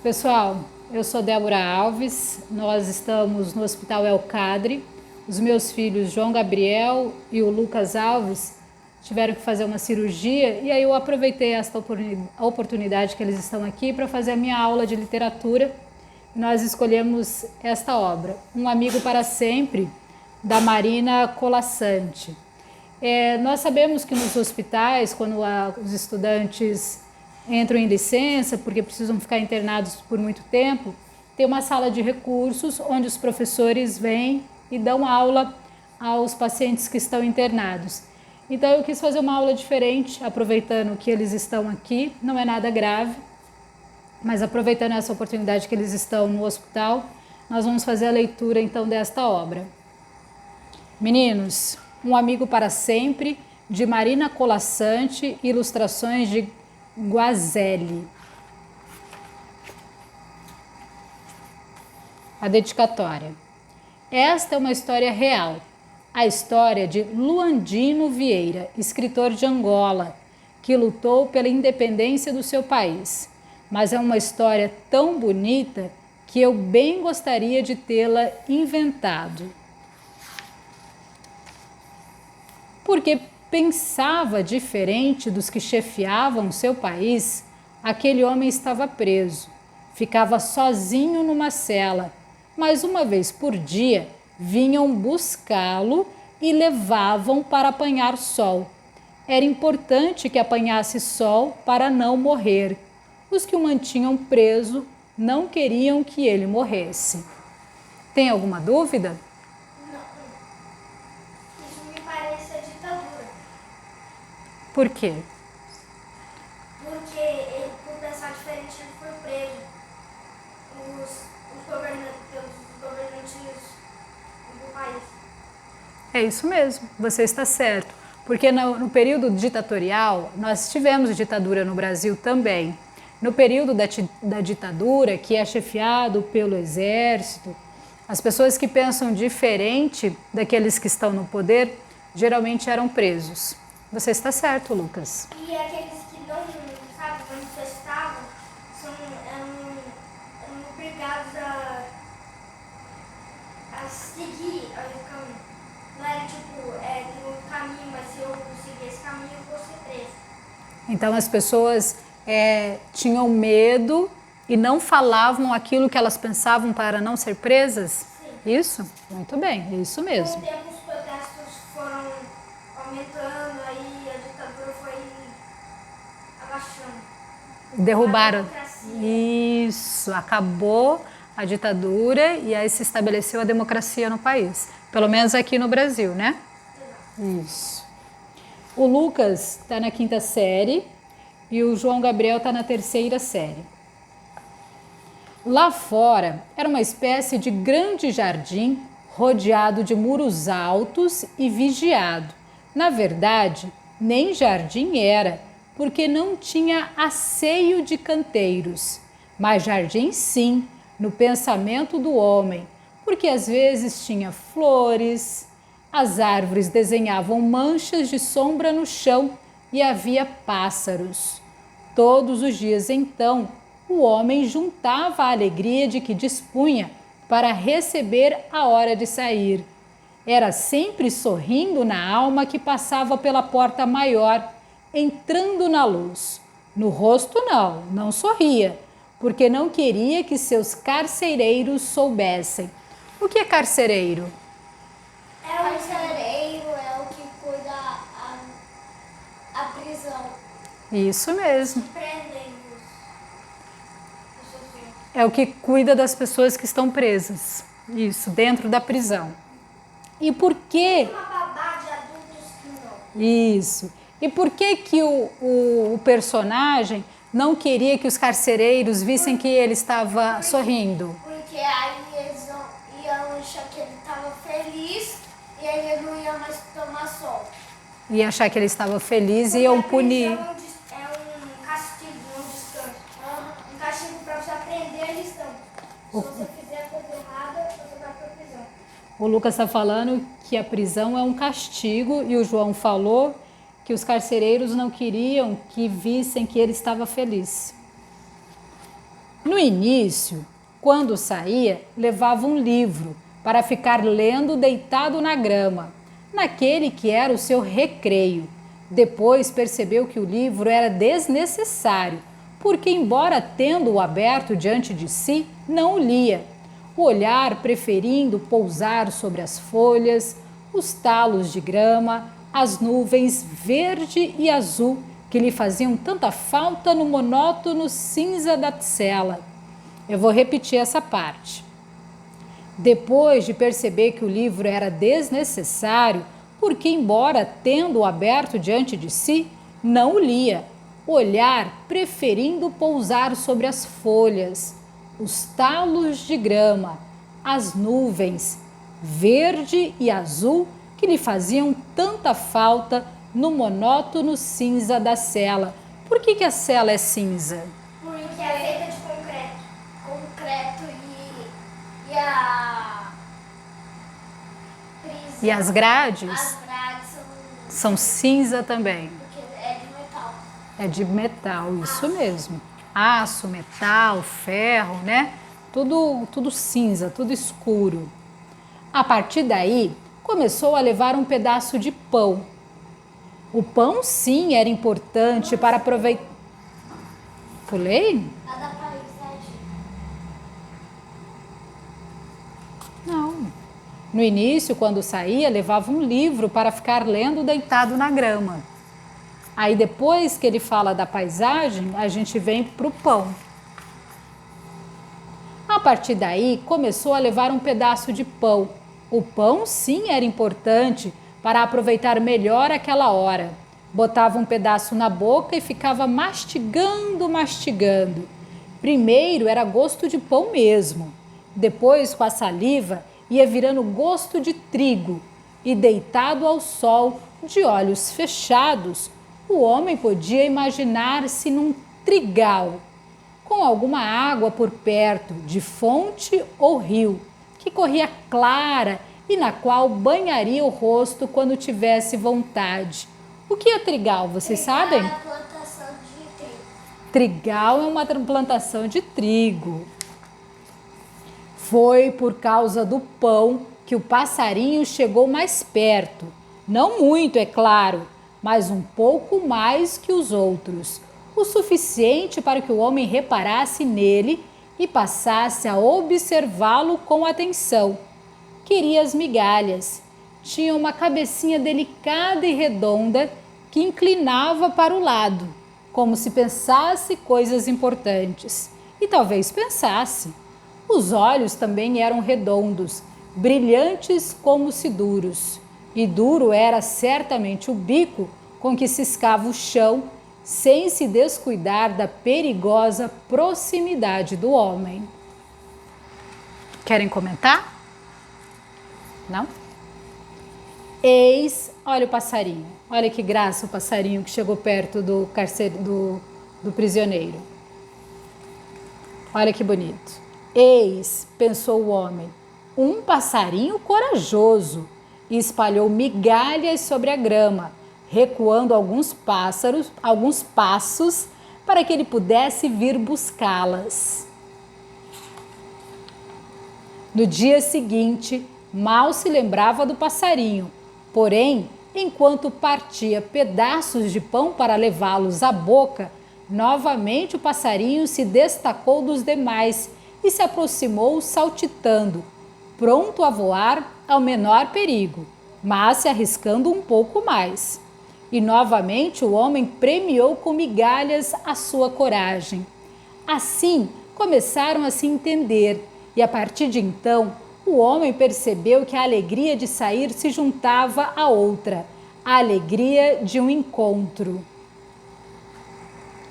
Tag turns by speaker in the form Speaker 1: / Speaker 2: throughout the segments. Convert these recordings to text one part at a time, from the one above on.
Speaker 1: Pessoal, eu sou Débora Alves, nós estamos no Hospital El Cadre. Os meus filhos João Gabriel e o Lucas Alves tiveram que fazer uma cirurgia e aí eu aproveitei esta oportunidade que eles estão aqui para fazer a minha aula de literatura. Nós escolhemos esta obra, Um Amigo para Sempre, da Marina Colasanti. Nós sabemos que nos hospitais, quando os estudantes entram em licença, porque precisam ficar internados por muito tempo, tem uma sala de recursos onde os professores vêm e dão aula aos pacientes que estão internados. Então eu quis fazer uma aula diferente, aproveitando que eles estão aqui, não é nada grave, mas aproveitando essa oportunidade que eles estão no hospital, nós vamos fazer a leitura então desta obra. Meninos, Um Amigo para Sempre, de Marina Colasanti, ilustrações de Guazelli. A dedicatória. Esta é uma história real. A história de Luandino Vieira, escritor de Angola, que lutou pela independência do seu país. Mas é uma história tão bonita que eu bem gostaria de tê-la inventado. Porque pensava diferente dos que chefiavam seu país, aquele homem estava preso, ficava sozinho numa cela, mas uma vez por dia vinham buscá-lo e levavam para apanhar sol. Era importante que apanhasse sol para não morrer. Os que o mantinham preso não queriam que ele morresse. Tem alguma dúvida? Por quê?
Speaker 2: Porque ele, por pensar diferente, ele foi preso. Os governantes do país.
Speaker 1: É isso mesmo, você está certo. Porque no período ditatorial, nós tivemos ditadura no Brasil também. No período da ditadura, que é chefiado pelo exército, as pessoas que pensam diferente daqueles que estão no poder, geralmente eram presos. Você está certo, Lucas.
Speaker 2: E aqueles que não manifestavam eram obrigados a seguir o caminho. Não era no caminho, mas se eu seguir esse caminho, eu vou ser preso.
Speaker 1: Então as pessoas tinham medo e não falavam aquilo que elas pensavam para não ser presas?
Speaker 2: Sim.
Speaker 1: Isso? Muito bem, é isso mesmo.
Speaker 2: Com o tempo, os protestos foram aumentando, aí a ditadura foi abaixando.
Speaker 1: Derrubaram.
Speaker 2: A democracia.
Speaker 1: Isso, acabou a ditadura e aí se estabeleceu a democracia no país. Pelo menos aqui no Brasil, né? Isso. O Lucas está na 5ª série e o João Gabriel está na 3ª série. Lá fora era uma espécie de grande jardim rodeado de muros altos e vigiado. Na verdade, nem jardim era, porque não tinha asseio de canteiros, mas jardim sim, no pensamento do homem, porque às vezes tinha flores, as árvores desenhavam manchas de sombra no chão e havia pássaros. Todos os dias, então, o homem juntava a alegria de que dispunha para receber a hora de sair. Era sempre sorrindo na alma que passava pela porta maior, entrando na luz. No rosto não sorria, porque não queria que seus carcereiros soubessem. O que é carcereiro?
Speaker 2: Carcereiro é o que cuida a prisão.
Speaker 1: Isso mesmo.
Speaker 2: Prendem
Speaker 1: É o que cuida das pessoas que estão presas. Isso, dentro da prisão. E por que...
Speaker 2: Uma babá de adultos que não.
Speaker 1: Isso. E por que o personagem não queria que os carcereiros vissem que ele estava sorrindo?
Speaker 2: Porque aí eles iam achar que ele estava feliz e aí ele não ia mais tomar sol.
Speaker 1: Ia achar que ele estava feliz e iam punir.
Speaker 2: É um castigo, um descanso. Um castigo para você aprender a lição. Se você fizer a coisa errada, você vai para a prisão.
Speaker 1: O Lucas está falando que a prisão é um castigo e o João falou que os carcereiros não queriam que vissem que ele estava feliz. No início, quando saía, levava um livro para ficar lendo deitado na grama, naquele que era o seu recreio. Depois percebeu que o livro era desnecessário, porque, embora tendo-o aberto diante de si, não o lia. O olhar preferindo pousar sobre as folhas, os talos de grama, as nuvens verde e azul que lhe faziam tanta falta no monótono cinza da cela. Eu vou repetir essa parte. Depois de perceber que o livro era desnecessário, porque, embora tendo-o aberto diante de si, não o lia, o olhar preferindo pousar sobre as folhas, os talos de grama, as nuvens verde e azul que lhe faziam tanta falta no monótono cinza da cela. Por que a cela é cinza?
Speaker 2: Porque é feita de concreto e a
Speaker 1: E as grades?
Speaker 2: As grades
Speaker 1: são cinza também.
Speaker 2: Porque é de metal.
Speaker 1: É de metal, isso mesmo. Aço, metal, ferro, né? Tudo cinza, tudo escuro. A partir daí, começou a levar um pedaço de pão. O pão, sim, era importante para aproveitar. Pulei?
Speaker 2: A da paisagem.
Speaker 1: Não. No início, quando saía, levava um livro para ficar lendo deitado na grama. Aí depois que ele fala da paisagem, a gente vem para o pão. A partir daí, começou a levar um pedaço de pão. O pão, sim, era importante para aproveitar melhor aquela hora. Botava um pedaço na boca e ficava mastigando. Primeiro era gosto de pão mesmo. Depois, com a saliva, ia virando gosto de trigo. E deitado ao sol, de olhos fechados, o homem podia imaginar-se num trigal, com alguma água por perto, de fonte ou rio, que corria clara e na qual banharia o rosto quando tivesse vontade. O que é trigal, vocês sabem?
Speaker 2: É a plantação de trigo.
Speaker 1: Trigal é uma plantação de trigo. Foi por causa do pão que o passarinho chegou mais perto. Não muito, é claro, mas um pouco mais que os outros. O suficiente para que o homem reparasse nele e passasse a observá-lo com atenção. Queria as migalhas. Tinha uma cabecinha delicada e redonda que inclinava para o lado, como se pensasse coisas importantes. E talvez pensasse. Os olhos também eram redondos, brilhantes como se duros. E duro era certamente o bico com que ciscava o chão, sem se descuidar da perigosa proximidade do homem. Querem comentar? Não? Eis, olha o passarinho. Olha que graça o passarinho que chegou perto do prisioneiro. Olha que bonito. Eis, pensou o homem, um passarinho corajoso, e espalhou migalhas sobre a grama, recuando alguns passos para que ele pudesse vir buscá-las. No dia seguinte, mal se lembrava do passarinho, porém, enquanto partia pedaços de pão para levá-los à boca, novamente o passarinho se destacou dos demais e se aproximou saltitando, pronto a voar ao menor perigo, mas se arriscando um pouco mais. E novamente o homem premiou com migalhas a sua coragem. Assim começaram a se entender, e a partir de então o homem percebeu que a alegria de sair se juntava a outra, a alegria de um encontro.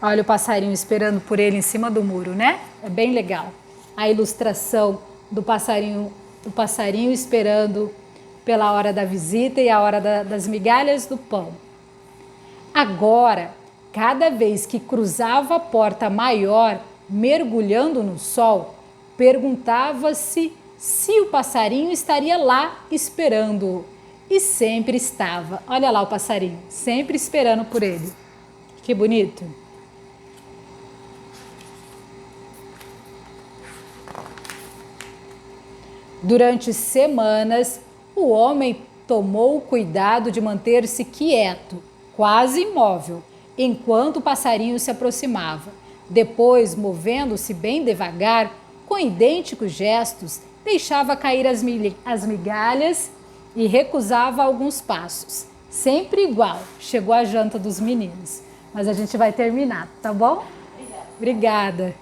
Speaker 1: Olha o passarinho esperando por ele em cima do muro, né? É bem legal. A ilustração do passarinho esperando pela hora da visita e a hora das migalhas do pão. Agora, cada vez que cruzava a porta maior, mergulhando no sol, perguntava-se se o passarinho estaria lá esperando-o. E sempre estava. Olha lá o passarinho, sempre esperando por ele. Que bonito. Durante semanas, o homem tomou o cuidado de manter-se quieto, quase imóvel, enquanto o passarinho se aproximava. Depois, movendo-se bem devagar, com idênticos gestos, deixava cair as migalhas e recusava alguns passos. Sempre igual. Chegou a janta dos meninos. Mas a gente vai terminar, tá bom? Obrigada.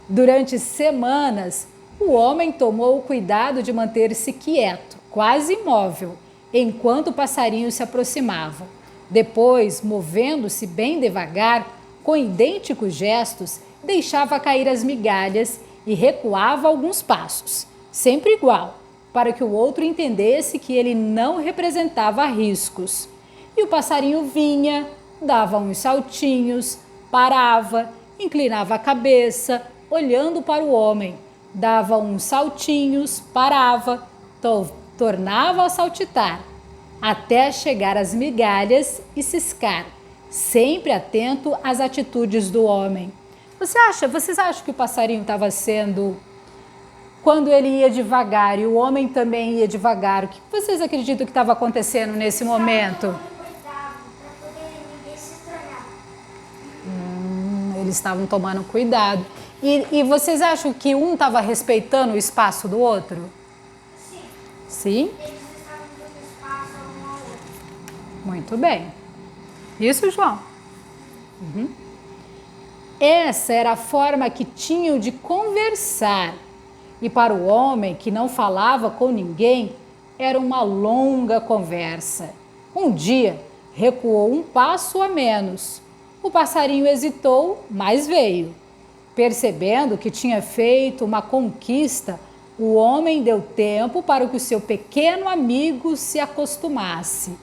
Speaker 1: Durante semanas, o homem tomou o cuidado de manter-se quieto, quase imóvel, enquanto o passarinho se aproximava. Depois, movendo-se bem devagar, com idênticos gestos, deixava cair as migalhas e recuava alguns passos, sempre igual, para que o outro entendesse que ele não representava riscos. E o passarinho vinha, dava uns saltinhos, parava, inclinava a cabeça, olhando para o homem, dava uns saltinhos, parava, tornava a saltitar, até chegar às migalhas e ciscar, sempre atento às atitudes do homem. Vocês acham que o passarinho estava sendo... Quando ele ia devagar e o homem também ia devagar, o que vocês acreditam que estava acontecendo nesse momento? Eles estavam tomando cuidado. E vocês acham que um estava respeitando o espaço do outro?
Speaker 2: Sim.
Speaker 1: Sim?
Speaker 2: Eles estavam dando espaço um ao outro.
Speaker 1: Muito bem. Isso, João? Uhum. Essa era a forma que tinham de conversar. E para o homem que não falava com ninguém, era uma longa conversa. Um dia, recuou um passo a menos. O passarinho hesitou, mas veio. Percebendo que tinha feito uma conquista, o homem deu tempo para que o seu pequeno amigo se acostumasse.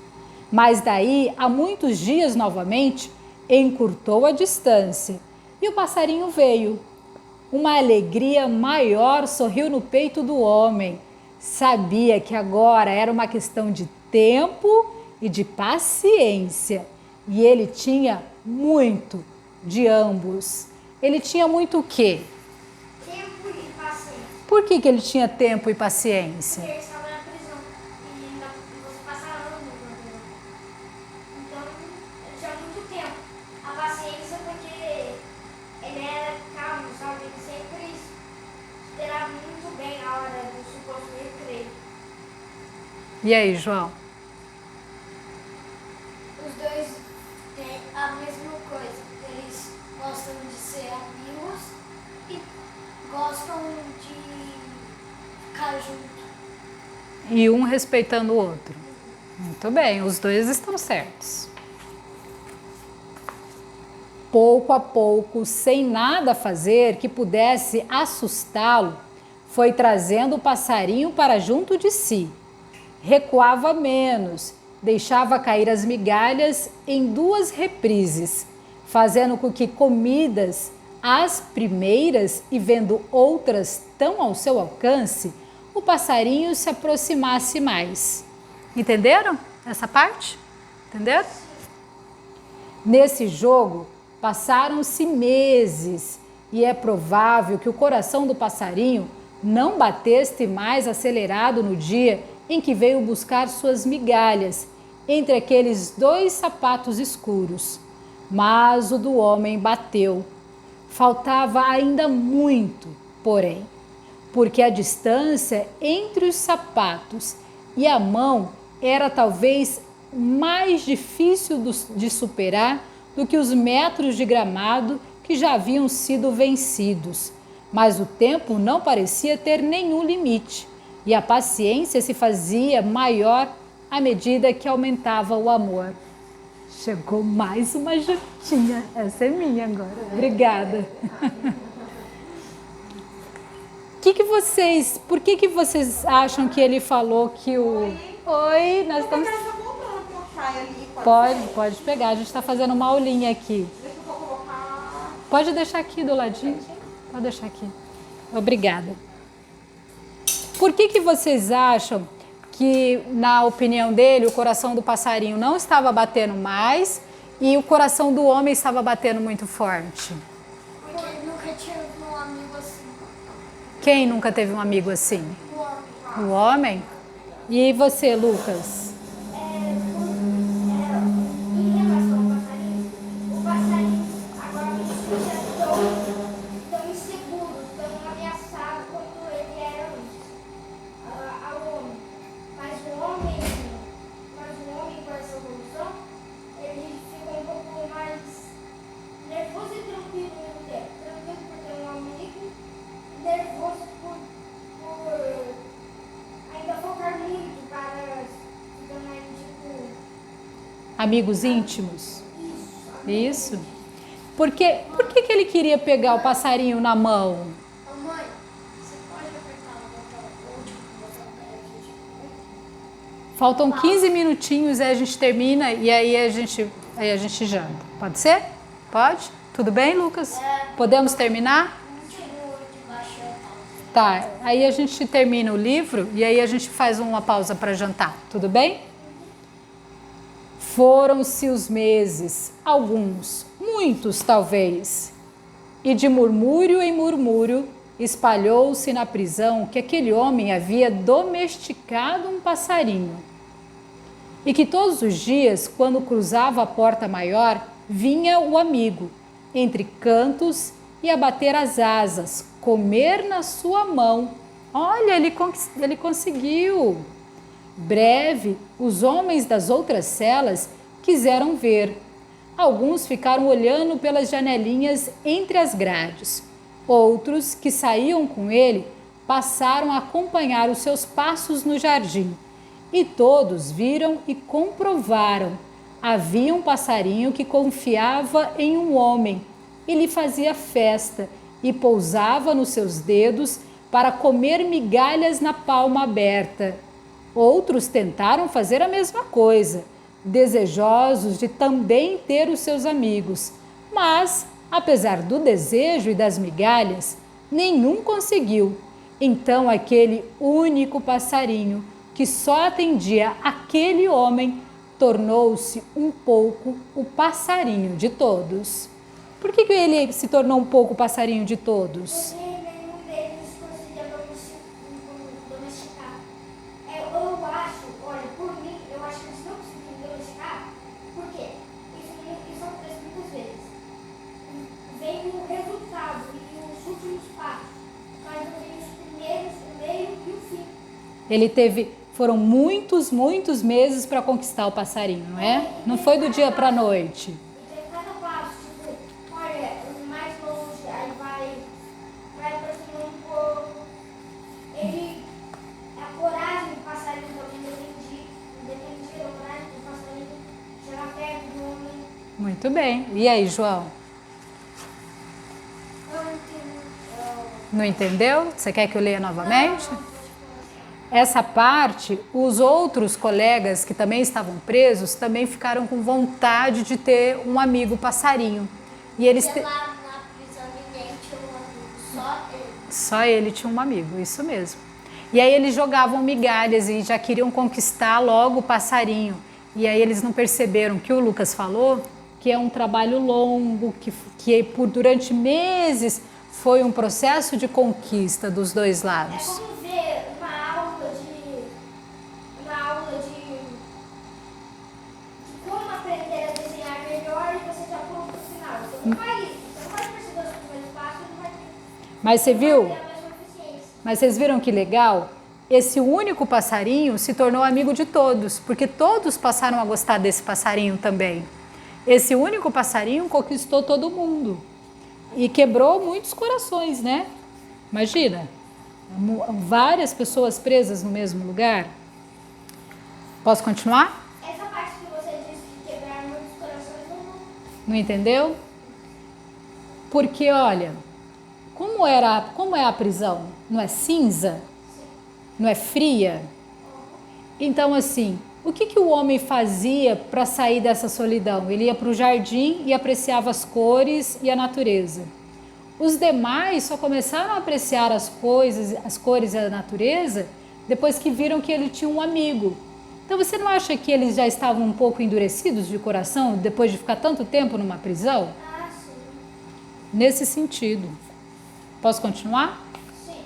Speaker 1: Mas daí, a muitos dias novamente, encurtou a distância e o passarinho veio. Uma alegria maior sorriu no peito do homem. Sabia que agora era uma questão de tempo e de paciência. E ele tinha muito de ambos. Ele tinha muito o quê?
Speaker 2: Tempo e paciência.
Speaker 1: Por que ele tinha tempo e paciência?
Speaker 2: Porque ele estava na prisão e você passava anos na prisão. Então, ele tinha muito tempo. A paciência porque ele era calmo, sabe? Ele sempre esperava muito bem a hora do suposto recreio.
Speaker 1: E aí, João?
Speaker 2: Os dois têm a mesma coisa. Eles gostam de ser amigos e gostam de ficar juntos.
Speaker 1: E um respeitando o outro. Muito bem, os dois estão certos. Pouco a pouco, sem nada fazer que pudesse assustá-lo, foi trazendo o passarinho para junto de si. Recuava menos, deixava cair as migalhas em 2 reprises, fazendo com que comidas as primeiras e vendo outras tão ao seu alcance, o passarinho se aproximasse mais. Entenderam essa parte? Entenderam? Nesse jogo, passaram-se meses e é provável que o coração do passarinho não batesse mais acelerado no dia em que veio buscar suas migalhas entre aqueles 2 sapatos escuros. Mas o do homem bateu. Faltava ainda muito, porém, porque a distância entre os sapatos e a mão era talvez mais difícil de superar do que os metros de gramado que já haviam sido vencidos. Mas o tempo não parecia ter nenhum limite e a paciência se fazia maior à medida que aumentava o amor. Chegou mais uma jantinha. Essa é minha agora. Obrigada. Por que vocês acham que ele falou que o... Oi, nós estamos... Pode pegar, a gente está fazendo uma aulinha aqui. Pode deixar aqui do ladinho. Pode deixar aqui. Obrigada. Por que vocês acham que, na opinião dele, o coração do passarinho não estava batendo mais e o coração do homem estava batendo muito forte?
Speaker 2: Porque ele nunca tinha um amigo assim.
Speaker 1: Quem nunca teve um amigo assim?
Speaker 2: O homem.
Speaker 1: O homem? E você, Lucas?
Speaker 2: Em relação ao passarinho, o passarinho agora me sinto tão inseguro, tão ameaçado quanto ele era antes, ao homem. Mas o homem com essa evolução, ele ficou um pouco mais nervoso e tranquilo ao mesmo tempo. Tranquilo por ter um amigo, nervoso por ainda focar muito para se tornar tipo.
Speaker 1: Amigos íntimos?
Speaker 2: Isso.
Speaker 1: Isso? Por que ele queria pegar o passarinho na mão?
Speaker 2: Mãe, você pode apertar o último botão?
Speaker 1: Faltam 15 minutinhos e a gente termina e aí a gente janta. Pode ser? Pode? Tudo bem, Lucas? Podemos terminar? Tá, aí a gente termina o livro e aí a gente faz uma pausa para jantar. Tudo bem? Foram-se os meses, alguns, muitos talvez, e de murmúrio em murmúrio espalhou-se na prisão que aquele homem havia domesticado um passarinho e que todos os dias, quando cruzava a porta maior, vinha o amigo, entre cantos e a bater as asas, comer na sua mão. Olha, ele conseguiu. Breve, os homens das outras celas quiseram ver. Alguns ficaram olhando pelas janelinhas entre as grades. Outros, que saíam com ele, passaram a acompanhar os seus passos no jardim. E todos viram e comprovaram. Havia um passarinho que confiava em um homem e lhe fazia festa e pousava nos seus dedos para comer migalhas na palma aberta. Outros tentaram fazer a mesma coisa, desejosos de também ter os seus amigos, mas, apesar do desejo e das migalhas, nenhum conseguiu. Então aquele único passarinho, que só atendia aquele homem, tornou-se um pouco o passarinho de todos. Por que ele se tornou um pouco o passarinho de todos?
Speaker 2: Porque nenhum deles conseguia domesticar. Eu acho, olha, por mim, eu acho que eles não conseguiam domesticar. Por quê? Isso acontece muitas vezes. Vem o resultado e os últimos passos, mas não vem os primeiros, o meio e o fim.
Speaker 1: Foram muitos meses para conquistar o passarinho, não é? Não foi do dia para a noite.
Speaker 2: E tem cada passo, tipo, olha, mais longe, aí vai aproximando um pouco. A coragem do passarinho também dependia da coragem do passarinho chegar perto do homem.
Speaker 1: Muito bem. E aí, João?
Speaker 2: Eu não entendo.
Speaker 1: Não entendeu? Você quer que eu leia novamente? Essa parte, os outros colegas que também estavam presos também ficaram com vontade de ter um amigo passarinho. E eles
Speaker 2: Porque lá na prisão ninguém tinha um amigo, só ele.
Speaker 1: Só ele tinha um amigo, isso mesmo. E aí eles jogavam migalhas e já queriam conquistar logo o passarinho. E aí eles não perceberam que o Lucas falou que é um trabalho longo, que durante meses foi um processo de conquista dos dois lados.
Speaker 2: É como ver uma aula de como aprender a desenhar melhor e você já pula pro final. Você não vai perceber os primeiros passos, não vai
Speaker 1: Mas você viu?
Speaker 2: ter a mesma eficiência.
Speaker 1: Mas vocês viram que legal? Esse único passarinho se tornou amigo de todos, porque todos passaram a gostar desse passarinho também. Esse único passarinho conquistou todo mundo e quebrou muitos corações, né? Imagina, várias pessoas presas no mesmo lugar. Posso continuar?
Speaker 2: Essa parte que você disse de quebrar muitos corações, não.
Speaker 1: Não entendeu? Porque, olha, como é a prisão? Não é cinza? Não é fria? Então, assim, o que o homem fazia para sair dessa solidão? Ele ia para o jardim e apreciava as cores e a natureza. Os demais só começaram a apreciar as cores e a natureza depois que viram que ele tinha um amigo. Então, você não acha que eles já estavam um pouco endurecidos de coração depois de ficar tanto tempo numa prisão?
Speaker 2: Ah, sim.
Speaker 1: Nesse sentido. Posso continuar?
Speaker 2: Sim.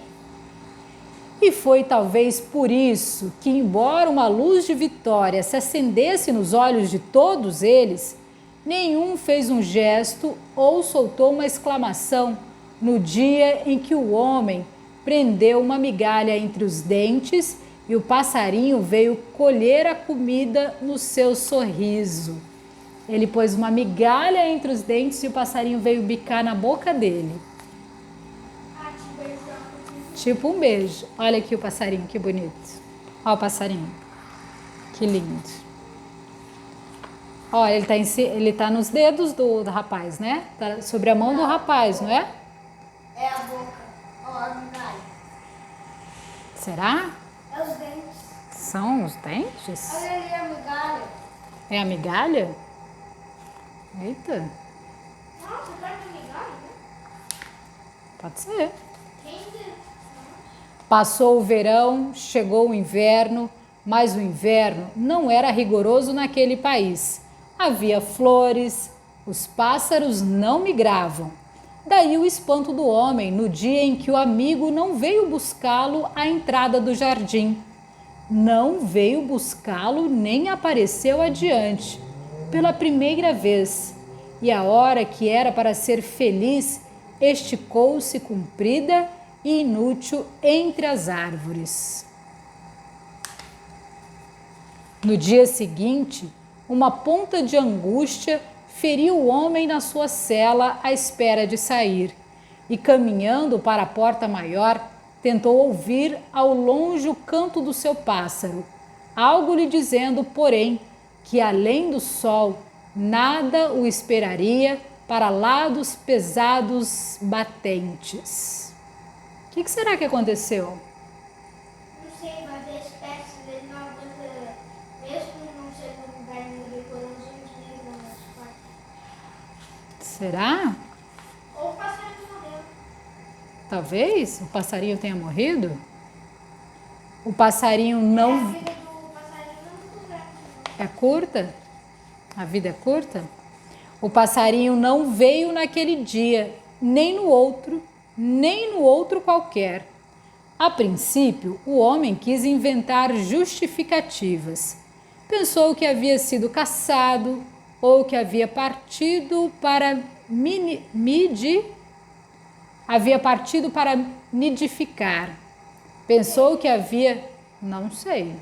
Speaker 1: E foi talvez por isso que, embora uma luz de vitória se acendesse nos olhos de todos eles, nenhum fez um gesto ou soltou uma exclamação no dia em que o homem prendeu uma migalha entre os dentes e o passarinho veio colher a comida no seu sorriso. Ele pôs uma migalha entre os dentes e o passarinho veio bicar na boca dele. Tipo um beijo. Olha aqui o passarinho, que bonito. Olha o passarinho. Que lindo. Olha, ele tá nos dedos do rapaz, né? Tá sobre a mão do rapaz, não é?
Speaker 2: É a boca. Olha a migalha.
Speaker 1: Será?
Speaker 2: É os dentes.
Speaker 1: São os dentes?
Speaker 2: Olha ali a migalha.
Speaker 1: É a migalha? Eita,
Speaker 2: Nossa, cara de migalha, né?
Speaker 1: pode ser.
Speaker 2: Quem deu?
Speaker 1: Passou o verão, chegou o inverno, mas o inverno não era rigoroso naquele país. Havia flores, os pássaros não migravam. Daí o espanto do homem no dia em que o amigo não veio buscá-lo à entrada do jardim. Não veio buscá-lo nem apareceu adiante, pela primeira vez. E a hora que era para ser feliz esticou-se comprida e inútil entre as árvores. No dia seguinte, uma ponta de angústia feriu o homem na sua cela à espera de sair, e caminhando para a porta maior, tentou ouvir ao longe o canto do seu pássaro, algo lhe dizendo, porém, que além do sol, nada o esperaria para lá dos pesados batentes. O que será que aconteceu?
Speaker 2: Não sei, mas a espécie dele não aguenta, mesmo não sendo um lugar rigoroso, uns dias na nossa parte.
Speaker 1: Será?
Speaker 2: Ou o passarinho morreu.
Speaker 1: Talvez o passarinho tenha morrido? O passarinho não...
Speaker 2: A vida do passarinho não é muito grande.
Speaker 1: É curta? A vida é curta? O passarinho não veio naquele dia, nem no outro qualquer. A princípio, o homem quis inventar justificativas. Pensou que havia sido caçado ou que havia partido para nidificar. Pensou que havia, não sei,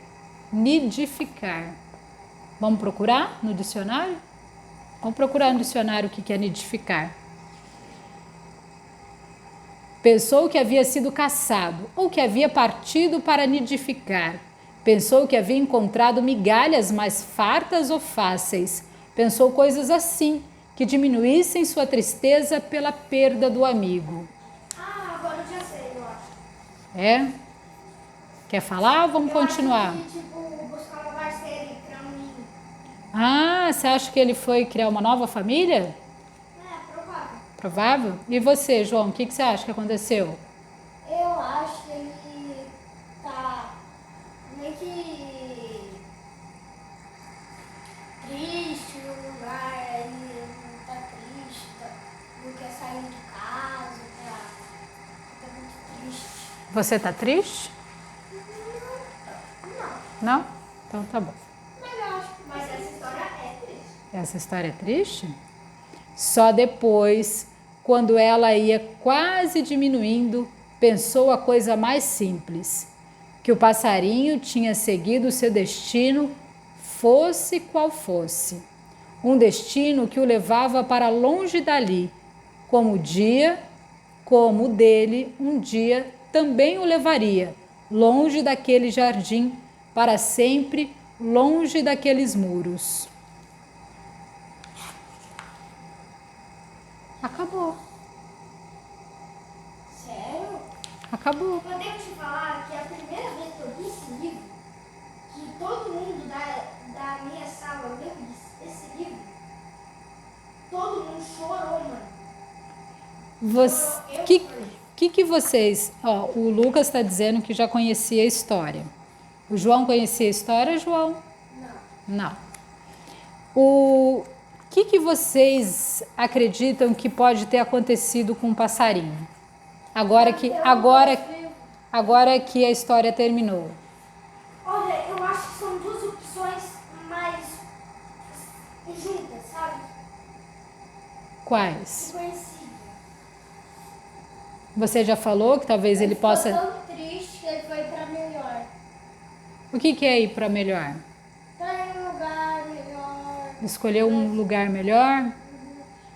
Speaker 1: nidificar. Vamos procurar no dicionário? Vamos procurar no dicionário o que é nidificar. Pensou que havia sido caçado ou que havia partido para nidificar. Pensou que havia encontrado migalhas mais fartas ou fáceis. Pensou coisas assim, que diminuíssem sua tristeza pela perda do amigo.
Speaker 2: Ah, agora eu já sei, eu acho.
Speaker 1: É? Quer falar ou vamos continuar?
Speaker 2: Acho que, tipo, buscar uma parceira e criar um ninho.
Speaker 1: Ah, você acha que ele foi criar uma nova família?
Speaker 2: É, provável.
Speaker 1: Provável? E você, João, o que você acha que aconteceu?
Speaker 2: Eu acho que ele tá meio que triste no lugar, ele não tá triste, não quer sair de casa, tá muito triste.
Speaker 1: Você tá triste?
Speaker 2: Não,
Speaker 1: Não? Então tá bom.
Speaker 2: mas eu acho que essa história é triste.
Speaker 1: Essa história é triste? Só depois, quando ela ia quase diminuindo, pensou a coisa mais simples, que o passarinho tinha seguido o seu destino, fosse qual fosse. Um destino que o levava para longe dali, como o dele, um dia também o levaria, longe daquele jardim, para sempre, longe daqueles muros. Acabou.
Speaker 2: Sério?
Speaker 1: Acabou.
Speaker 2: Eu devo te falar que a primeira vez que eu li esse livro, que todo mundo da minha sala leu esse livro, todo mundo chorou, mano.
Speaker 1: Que vocês... Ó, o Lucas está dizendo que já conhecia a história. O João conhecia a história, João?
Speaker 2: Não.
Speaker 1: Não. O que vocês acreditam que pode ter acontecido com o passarinho? agora que a história terminou?
Speaker 2: Olha, eu acho que são duas opções mais juntas, sabe?
Speaker 1: Quais?
Speaker 2: Conhecidas.
Speaker 1: Você já falou que talvez ele possa...
Speaker 2: Ficou tão triste que ele foi pra melhor.
Speaker 1: O que é ir para melhor?
Speaker 2: Pra ir num lugar melhor.
Speaker 1: Escolher um lugar melhor?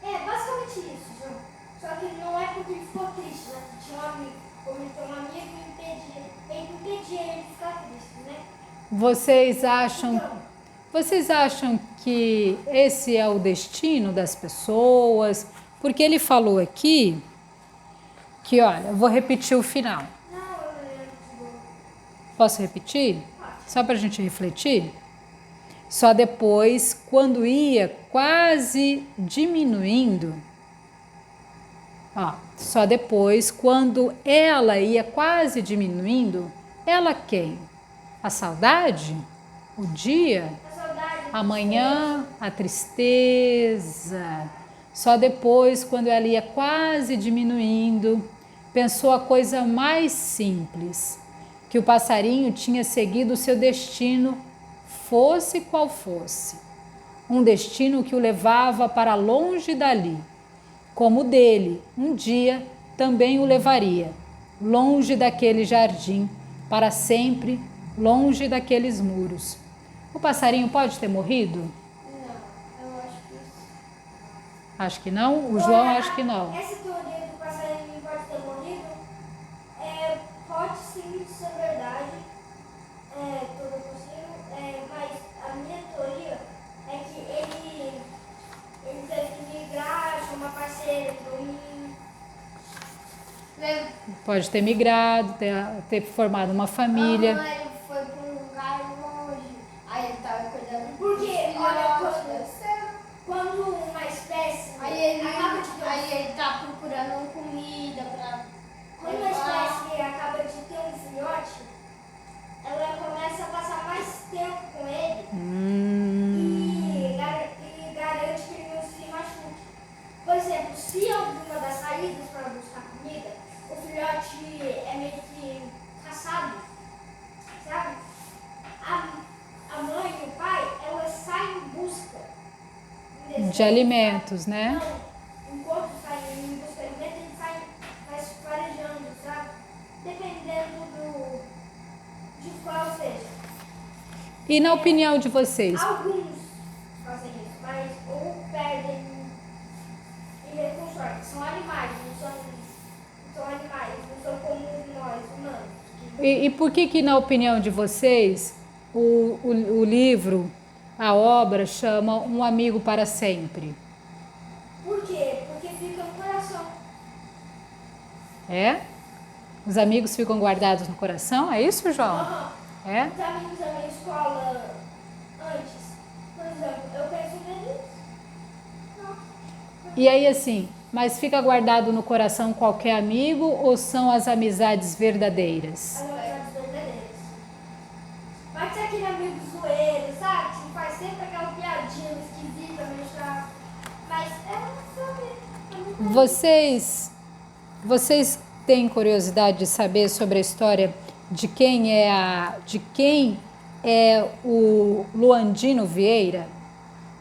Speaker 2: É, basicamente isso, João. Só que não é porque ele ficou triste, né? Tinha um amigo. Como ele tem um amigo, impedia ele de ficar triste, né?
Speaker 1: Vocês acham que esse é o destino das pessoas? Porque ele falou aqui que, olha, eu vou repetir o final.
Speaker 2: Não, eu lembro.
Speaker 1: Posso repetir? Só para a gente refletir? Só depois, quando ia quase diminuindo, ó, só depois, quando ela ia quase diminuindo, ela quem? A saudade? O dia?
Speaker 2: A saudade.
Speaker 1: Amanhã, a tristeza. Só depois, quando ela ia quase diminuindo, pensou a coisa mais simples, que o passarinho tinha seguido o seu destino, fosse qual fosse. Um destino que o levava para longe dali, como o dele, um dia, também o levaria, longe daquele jardim, para sempre, longe daqueles muros. O passarinho pode ter morrido?
Speaker 2: Não, eu acho que isso.
Speaker 1: Acho que não. O João acha que não.
Speaker 2: Essa teoria do passarinho pode ter morrido, pode sim ser verdade, toda possível, mas a minha teoria é que ele teve que migrar, achou uma parceira, dormir.
Speaker 1: Pode ter migrado, ter formado uma família.
Speaker 2: Ele foi para um lugar longe, aí ele estava cuidando. Porque, olha, quando uma espécie acaba de ter aí ele está procurando comida para. Quando uma espécie acaba de ter um filhote, ela começa a passar mais tempo com ele e garante que ele não se machuque. Por exemplo, se alguma das saídas para buscar comida, o filhote é meio que caçado, sabe? A mãe e o pai, elas saem em busca
Speaker 1: De alimentos, né?
Speaker 2: Não, enquanto saem em busca de alimento, eles saem mais farejando, sabe? Dependendo de qual seja.
Speaker 1: E na opinião de vocês?
Speaker 2: Alguns fazem isso, mas ou perdem e reconstruem. São animais, não são animais, não são como nós, humanos.
Speaker 1: E por que na opinião de vocês, o livro, a obra, chama Um Amigo para Sempre?
Speaker 2: Por quê? Porque fica no coração.
Speaker 1: É? Os amigos ficam guardados no coração? É isso, João? É?
Speaker 2: Os amigos da minha escola, antes, por exemplo, eu penso neles.
Speaker 1: E aí assim, mas fica guardado no coração qualquer amigo ou são as amizades verdadeiras?
Speaker 2: As amizades verdadeiras. Pode ser aquele amigo zoeiro, sabe? Que faz sempre aquela piadinha esquisita, meio chata. Mas
Speaker 1: Vocês têm curiosidade de saber sobre a história de quem é o Luandino Vieira?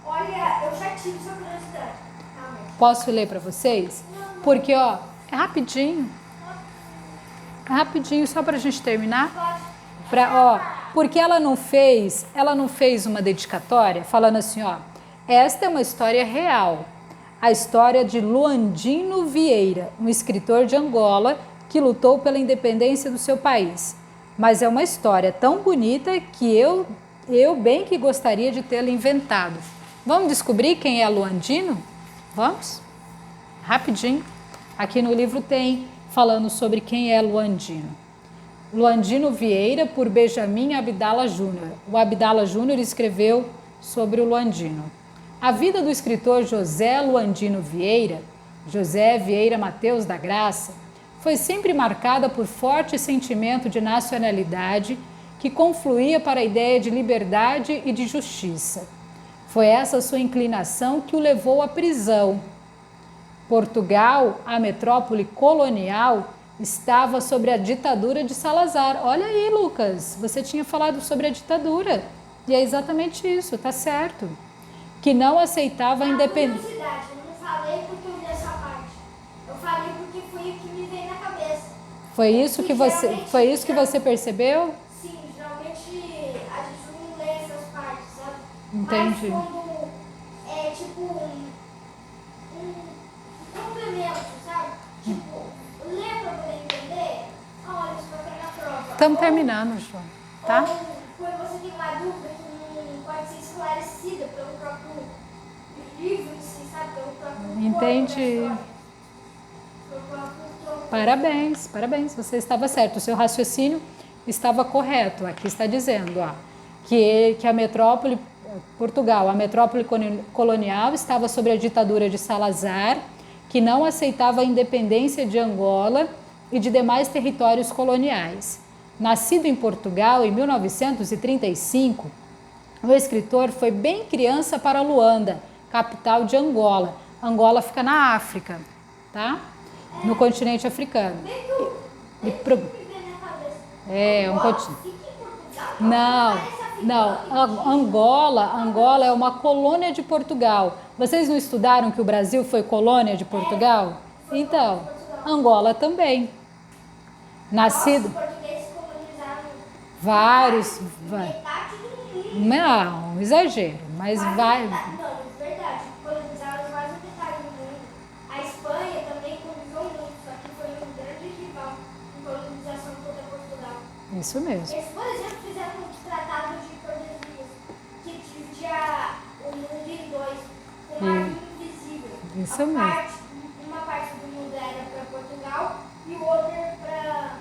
Speaker 2: olha, eu já tive essa curiosidade. Realmente.
Speaker 1: Posso ler para vocês? Porque, ó, é rapidinho. É rapidinho, só para a gente terminar. Porque ela não fez uma dedicatória falando assim, ó, esta é uma história real. A história de Luandino Vieira, um escritor de Angola que lutou pela independência do seu país. Mas é uma história tão bonita que eu bem que gostaria de tê-la inventado. Vamos descobrir quem é Luandino? Vamos? Rapidinho. Aqui no livro tem falando sobre quem é Luandino. Luandino Vieira, por Benjamin Abdala Júnior. O Abdala Júnior escreveu sobre o Luandino. A vida do escritor José Luandino Vieira, José Vieira Mateus da Graça, foi sempre marcada por forte sentimento de nacionalidade que confluía para a ideia de liberdade e de justiça. Foi essa sua inclinação que o levou à prisão. Portugal, a metrópole colonial, estava sobre a ditadura de Salazar. Olha aí, Lucas, você tinha falado sobre a ditadura. E é exatamente isso, tá certo. Que não aceitava a independência.
Speaker 2: Curiosidade, eu não falei porque eu vi essa parte. Eu falei porque foi o que me veio na cabeça.
Speaker 1: Foi isso que você percebeu?
Speaker 2: Sim, geralmente a gente não lê essas partes, sabe?
Speaker 1: Entendi.
Speaker 2: Mas quando é tipo um complemento, sabe? Tipo, lê pra poder entender. Olha, isso vai cair na prova.
Speaker 1: Estamos terminando, João, tá?
Speaker 2: Ou quando você tem uma dúvida que não pode ser esclarecida pelo próprio livro em si, sabe? Pelo próprio
Speaker 1: Entendi. Parabéns, parabéns, você estava certo, o seu raciocínio estava correto. Aqui está dizendo que a metrópole, Portugal, a metrópole colonial estava sob a ditadura de Salazar, que não aceitava a independência de Angola e de demais territórios coloniais. Nascido em Portugal em 1935, o escritor foi bem criança para Luanda, capital de Angola. Angola fica na África, tá? No continente africano. Não, Angola é uma colônia de Portugal. Vocês não estudaram que o Brasil foi colônia de Portugal? Então, Angola também. Nascido.
Speaker 2: Os portugueses colonizaram
Speaker 1: Vários.
Speaker 2: metade do mundo.
Speaker 1: Não, exagero, mas vai.
Speaker 2: Não, verdade. Colonizaram quase metade do mundo. A Espanha também colonizou muito, só que foi um grande rival em colonização contra Portugal.
Speaker 1: Isso mesmo.
Speaker 2: Eles, por exemplo, fizeram um tratado de Tordesilhas, que dividia o mundo em dois, com um mar invisível.
Speaker 1: Isso mesmo.
Speaker 2: Uma parte do mundo era para Portugal e o outro era para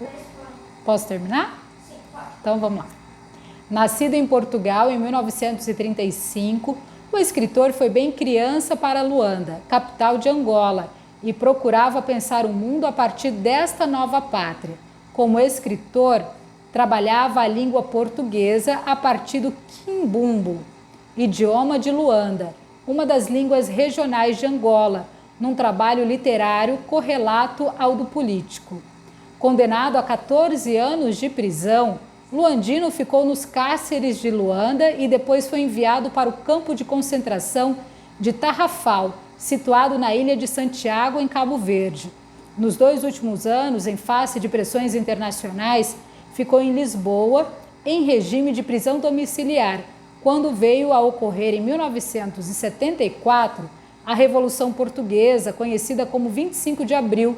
Speaker 2: Espanha.
Speaker 1: Posso terminar?
Speaker 2: Sim, pode.
Speaker 1: Então vamos lá. Nascido em Portugal em 1935, o escritor foi bem criança para Luanda, capital de Angola, e procurava pensar o mundo a partir desta nova pátria. Como escritor, trabalhava a língua portuguesa a partir do quimbumbo, idioma de Luanda, uma das línguas regionais de Angola, num trabalho literário correlato ao do político. Condenado a 14 anos de prisão, Luandino ficou nos cárceres de Luanda e depois foi enviado para o campo de concentração de Tarrafal, situado na ilha de Santiago, em Cabo Verde. Nos 2 últimos anos, em face de pressões internacionais, ficou em Lisboa, em regime de prisão domiciliar, quando veio a ocorrer em 1974 a Revolução Portuguesa, conhecida como 25 de Abril,